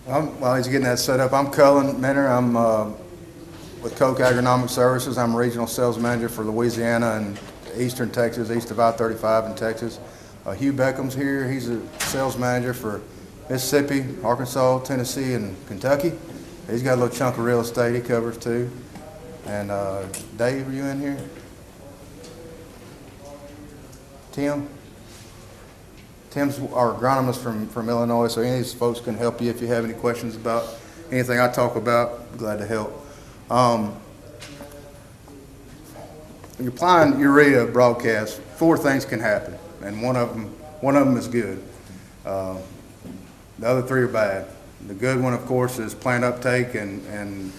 While he's getting that set up, I'm Cullen Minner. I'm with Koch Agronomic Services. I'm regional sales manager for Louisiana and eastern Texas, east of I-35 in Texas. Hugh Beckham's here. He's a sales manager for Mississippi, Arkansas, Tennessee, and Kentucky. He's got a little chunk of real estate he covers too. And Dave, are you in here? Tim's our agronomist from Illinois, so any of these folks can help you if you have any questions about anything I talk about. I'm glad to help. When you're applying urea broadcast, 4 things can happen, and one of them is good. The other 3 are bad. The good one, of course, is plant uptake and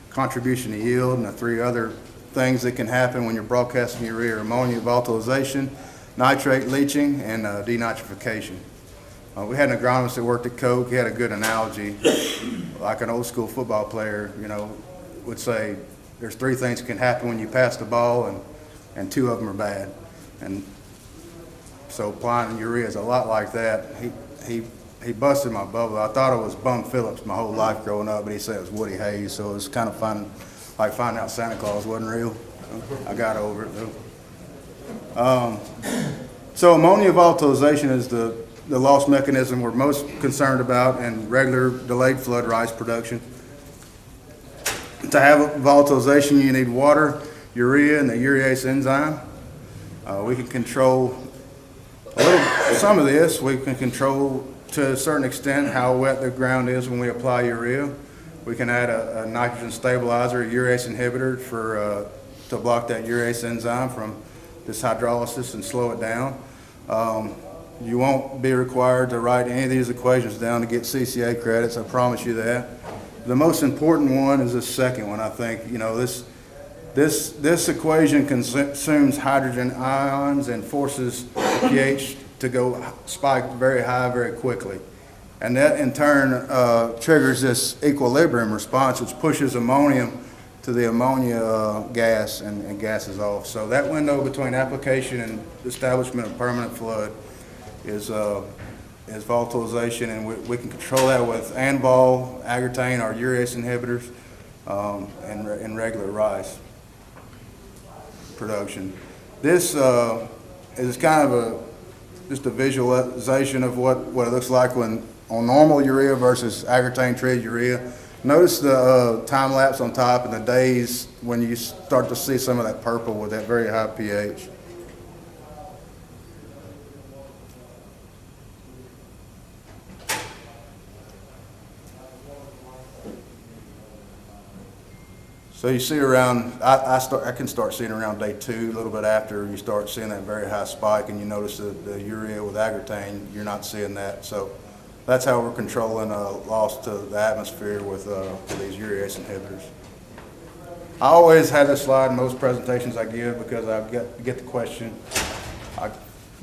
contribution to yield, and the 3 other things that can happen when you're broadcasting urea are ammoniavolatilization, nitrate leaching, and denitrification. We had an agronomist that worked at Koch. He had a good analogy, like an old school football player, would say there's 3 things that can happen when you pass the ball, and 2 of them are bad. And so applying urea is a lot like that. He busted my bubble. I thought it was Bum Phillips my whole life growing up, but he said it was Woody Hayes, so it was kind of like finding out Santa Claus wasn't real. I got over it though. So ammoniavolatilization is the loss mechanism we're most concerned about in regular delayed flood rice production. To have volatilization, you need water, urea, and the urease enzyme. We can control some of this. We can control to a certain extent how wet the ground is when we apply urea. We can add a nitrogen stabilizer, a urease inhibitor to block that urease enzyme from this hydrolysis and slow it down. You won't be required to write any of these equations down to get CCA credits, I promise you that. The most important one is the second one, I think. This equation consumes hydrogen ions and forces the pH to go spike very high very quickly. And that in turn triggers this equilibrium response, which pushes ammonium to the ammonia gas and gases off. So that window between application and establishment of permanent flood is volatilization, and we can control that with Anvol, Agritane, our urease inhibitors, and regular rice production. This is kind of just a visualization of what it looks like when on normal urea versus Agritane treated urea. Notice the time lapse on top and the days when you start to see some of that purple with that very high pH. So you see around, I can start seeing around day 2, a little bit after you start seeing that very high spike, and you notice the urea with Agritane, you're not seeing that. So that's how we're controlling loss to the atmosphere with these urease inhibitors. I always have this slide in most presentations I give because I get the question. I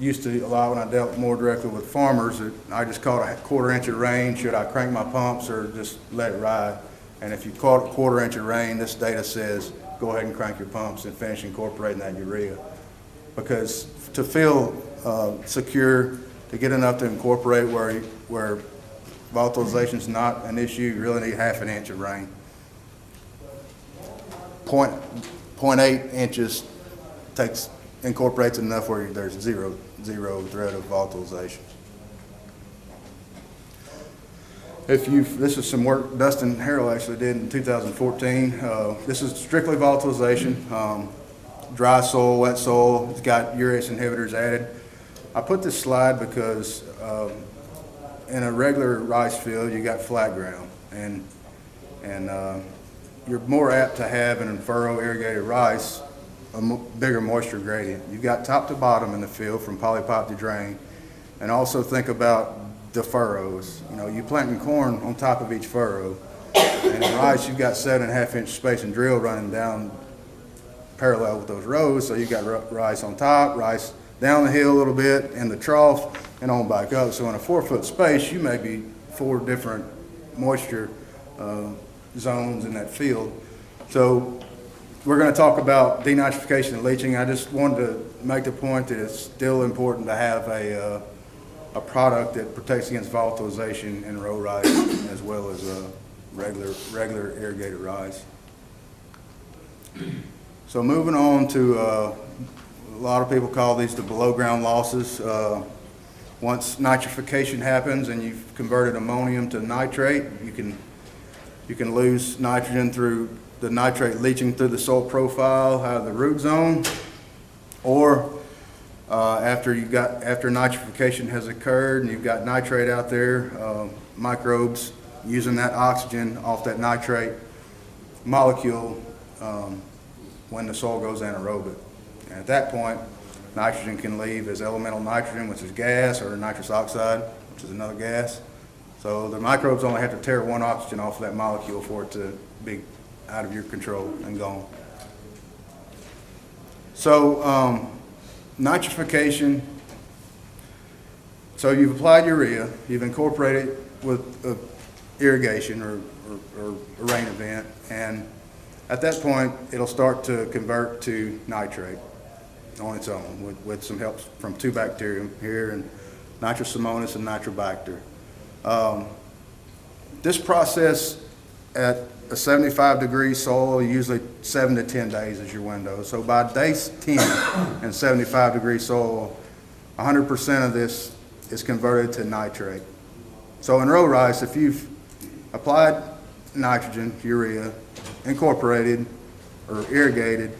used to a lot when I dealt more directly with farmers. I just caught a 1/4 inch of rain. Should I crank my pumps or just let it ride? And if you caught a 1/4 inch of rain, this data says go ahead and crank your pumps and finish incorporating that urea. Because to feel secure, to get enough to incorporate where volatilization is not an issue, you really need 1/2 inch of rain. 0.8 inches incorporates enough where there's zero threat of volatilization. This is some work Dustin Harrell actually did in 2014. This is strictly volatilization, dry soil, wet soil. It's got urease inhibitors added. I put this slide because in a regular rice field, you got flat ground, and you're more apt to have in furrow irrigated rice a bigger moisture gradient. You've got top to bottom in the field from polypipe to drain, and also think about the furrows. You planting corn on top of each furrow, and in rice you've got 7.5 inch space and drill running down parallel with those rows, so you've got rice on top, rice down the hill a little bit in the trough, and on back up. So in a 4-foot space, you may be 4 different moisture zones in that field. So we're going to talk about denitrification and leaching. I just wanted to make the point that it's still important to have a product that protects against volatilization in row rice as well as regular irrigated rice. So moving on to, a lot of people call these the below ground losses. Once nitrification happens and you've converted ammonium to nitrate, you can lose nitrogen through the nitrate leaching through the soil profile out of the root zone, or after nitrification has occurred and you've got nitrate out there, microbes using that oxygen off that nitrate molecule when the soil goes anaerobic. And at that point, nitrogen can leave as elemental nitrogen, which is gas, or nitrous oxide, which is another gas. So the microbes only have to tear one oxygen off of that molecule for it to be out of your control and gone. So nitrification, so you've applied urea, you've incorporated it with irrigation or a rain event, and at that point it'll start to convert to nitrate on its own with some help from two bacteria here, and Nitrosomonas and Nitrobacter. This process at a 75-degree soil, usually 7 to 10 days is your window. So by day 10 in 75-degree soil, 100% of this is converted to nitrate. So in row rice, if you've applied nitrogen, urea, incorporated or irrigated,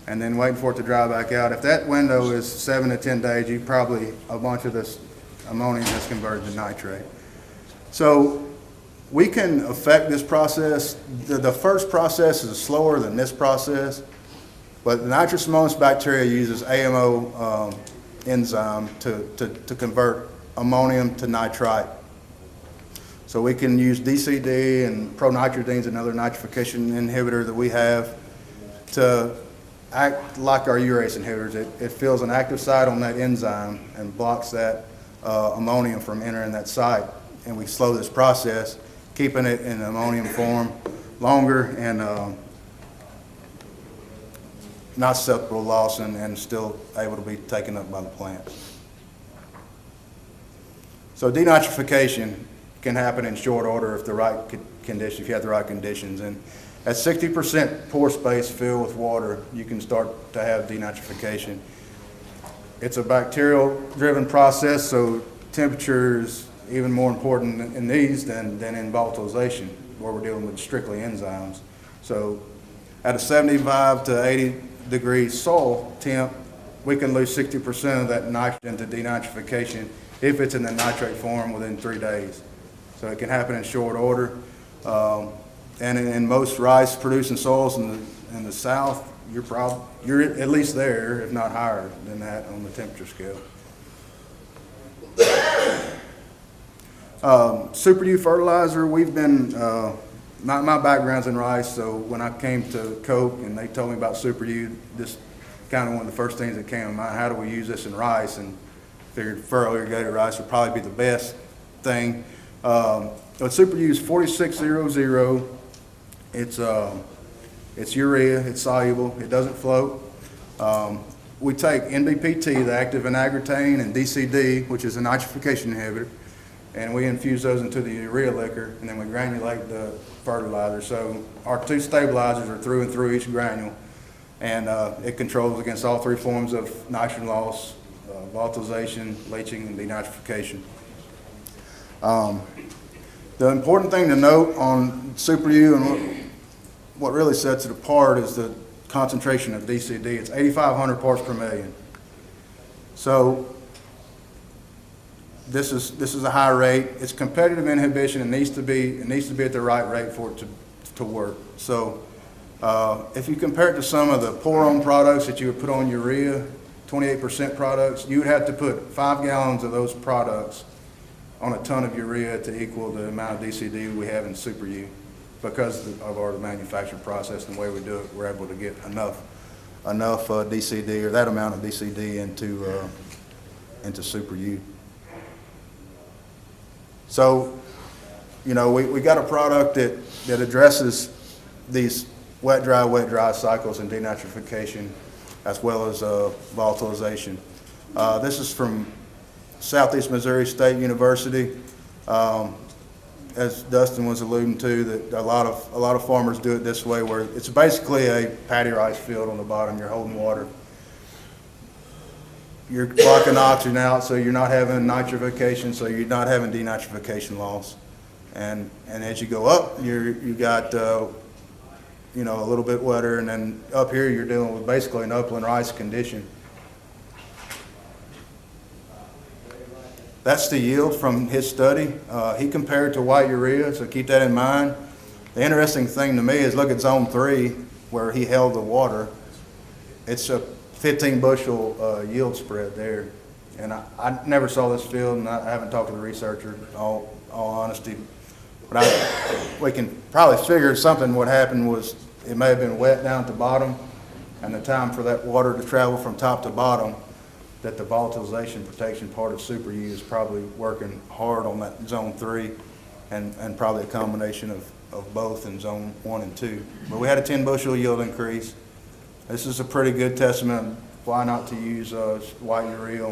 and then waiting for it to dry back out, if that window is 7 to 10 days, you probably a bunch of this ammonium that's converted to nitrate. So we can affect this process. The first process is slower than this process, but the Nitrosomonas bacteria uses AMO enzyme to convert ammonium to nitrite. So we can use DCD and pronitridine, another nitrification inhibitor that we have, to act like our urease inhibitors. It fills an active site on that enzyme and blocks that ammonium from entering that site, and we slow this process, keeping it in ammonium form longer and not susceptible to loss and still able to be taken up by the plant. So denitrification can happen in short order if the right condition, if you have the right conditions. And at 60% pore space filled with water, you can start to have denitrification. It's a bacterial-driven process, so temperature is even more important in these than in volatilization, where we're dealing with strictly enzymes. So at a 75 to 80 degree soil temp, we can lose 60% of that nitrogen to denitrification if it's in the nitrate form within 3 days. So it can happen in short order. And in most rice producing soils in the south, you're at least there, if not higher than that on the temperature scale. Superdude fertilizer, we've been, my background's in rice, so when I came to Coke and they told me about Superdude, this kind of one of the first things that came to mind, how do we use this in rice? And figured Furrow Irrigated rice would probably be the best thing. But Superdude is 4600. It's urea, it's soluble, it doesn't float. We take NBPT, the active vinaigretane, and DCD, which is a nitrification inhibitor, and we infuse those into the urea liquor, and then we granulate the fertilizer. So our two stabilizers are through and through each granule, and it controls against all three forms of nitrogen loss, volatilization, leaching, and denitrification. The important thing to note on Superdude and what really sets it apart is the concentration of DCD. It's 8,500 parts per million. So this is a high rate. It's competitive inhibition. It needs to be at the right rate for it to work. So if you compare it to some of the pour-on products that you would put on urea, 28% products, you would have to put 5 gallons of those products on a ton of urea to equal the amount of DCD we have in Superdude. Because of our manufacturing process and the way we do it, we're able to get enough DCD, or that amount of DCD, into Superdude. So, you know, we got a product that addresses these wet-dry cycles and denitrification, as well as volatilization. This is from Southeast Missouri State University. as Dustin was alluding to, that a lot of farmers do it this way, where it's basically a paddy rice field on the bottom. You're holding water. You're blocking oxygen out, so you're not having nitrification, so you're not having denitrification loss. And as you go up, you got you know, a little bit wetter, and then up here you're dealing with basically an upland rice condition. That's the yield from his study. He compared to white urea, so keep that in mind. The interesting thing to me is look at zone 3 where he held the water. It's a 15 bushel yield spread there. And I never saw this field, and I haven't talked to the researcher, all honesty. But we can probably figure something. What happened was it may have been wet down at the bottom, and the time for that water to travel from top to bottom, that the volatilization protection part of Superdude is probably working hard on that zone 3, and probably a combination of both in zone 1 and 2. But we had a 10 bushel yield increase. This is a pretty good testament of why not to use white urea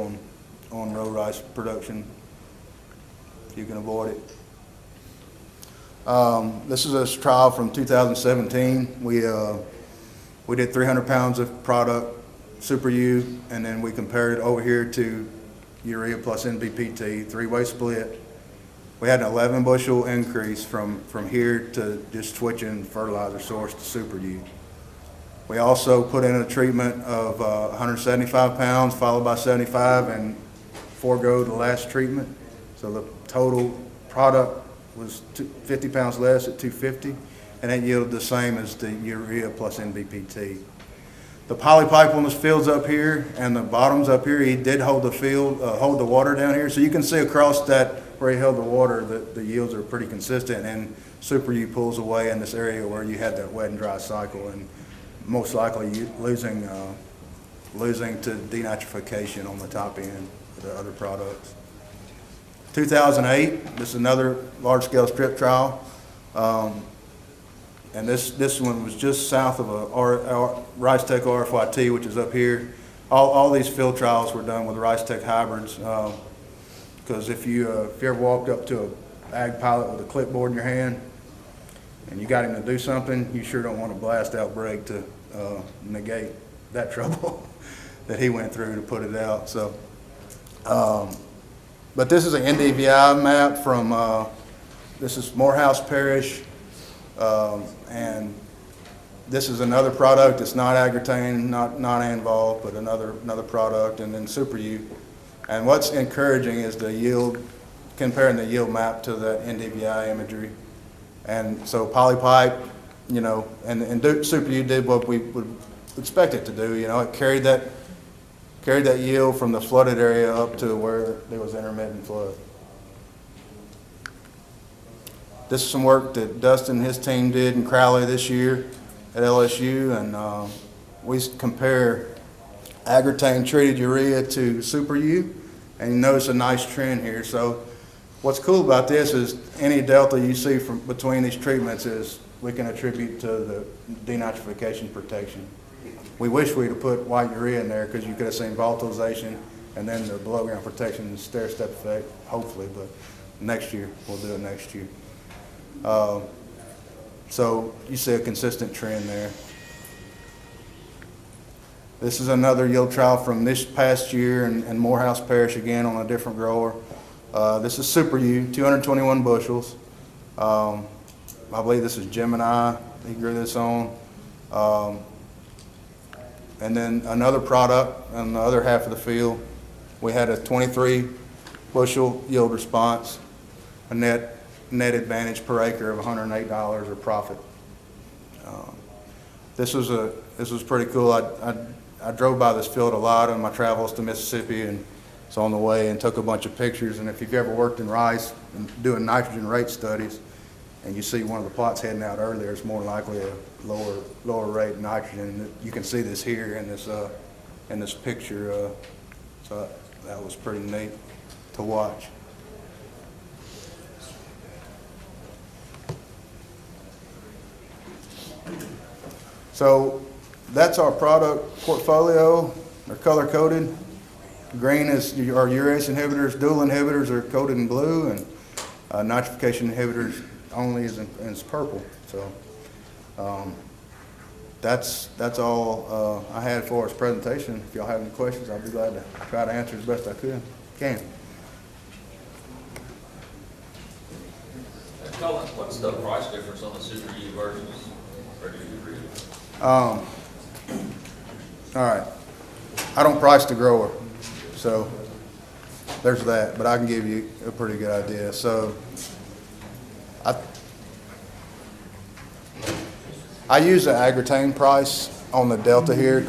on row rice production if you can avoid it. This is a trial from 2017. We did 300 pounds of product, Superdude, and then we compared it over here to urea plus NBPT, 3-way split. We had an 11 bushel increase from here to just switching fertilizer source to Superdude. We also put in a treatment of 175 pounds followed by 75 and forego the last treatment. So the total product was 50 pounds less at 250, and it yielded the same as the urea plus NBPT. The polypipe on the fields up here and the bottoms up here, he did hold the water down here. So you can see across that where he held the water that the yields are pretty consistent, and Superdude pulls away in this area where you had that wet and dry cycle, and most likely losing to denitrification on the top end of the other products. 2008, this is another large-scale strip trial. And this one was just south of Rice Tech RFYT, which is up here. All these field trials were done with Rice Tech hybrids, because if you ever walked up to an ag pilot with a clipboard in your hand and you got him to do something, you sure don't want a blast out break to negate that trouble that he went through to put it out. So, but this is an NDVI map from this is Morehouse Parish. And this is another product. It's not agrotane, not involved, but another product, and then Superdude. And what's encouraging is the yield, comparing the yield map to the NDVI imagery. And so polypipe, you know, and Superdude did what we would expect it to do. You know, it carried that yield from the flooded area up to where there was intermittent flood. This is some work that Dustin and his team did in Crowley this year at LSU, and we compare agrotane treated urea to Superdude, and you notice a nice trend here. So what's cool about this is any delta you see from between these treatments is we can attribute to the denitrification protection. We wish we'd have put white urea in there, because you could have seen volatilization and then the below ground protection and stair-step effect, hopefully, but next year, we'll do it next year. So you see a consistent trend there. This is another yield trial from this past year in Morehouse Parish, again on a different grower. This is Superdude, 221 bushels. I believe this is Gemini he grew this on. And then another product on the other half of the field, we had a 23 bushel yield response, a net advantage per acre of $108 of profit. This was pretty cool. I drove by this field a lot on my travels to Mississippi, and so on the way and took a bunch of pictures. And if you've ever worked in rice and doing nitrogen rate studies, and you see one of the plots heading out earlier, it's more likely a lower rate of nitrogen. You can see this here in this picture. So that was pretty neat to watch. So that's our product portfolio. They're color coded. Green is our urease inhibitors. Dual inhibitors are coated in blue, and Nitrification inhibitors only is purple. So that's all I had for this presentation. If y'all have any questions, I'll be glad to try to answer as best I can. Cullen, what's the price difference on the Superdude versus regular urea? All right. I don't price the grower, so there's that, but I can give you a pretty good idea. So I use the Agritane price on the delta here,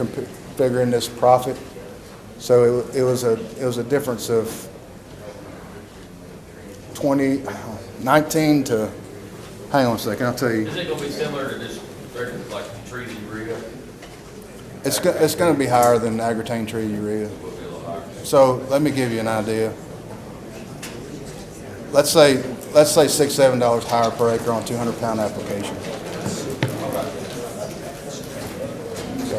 figuring this profit. So it was a difference of 19 to, hang on a second, I'll tell you. Is it going to be similar to just regular, like treated urea? It's going to be higher than Agritane treated urea. So let me give you an idea. Let's say $6-7 higher per acre on 200-pound application. So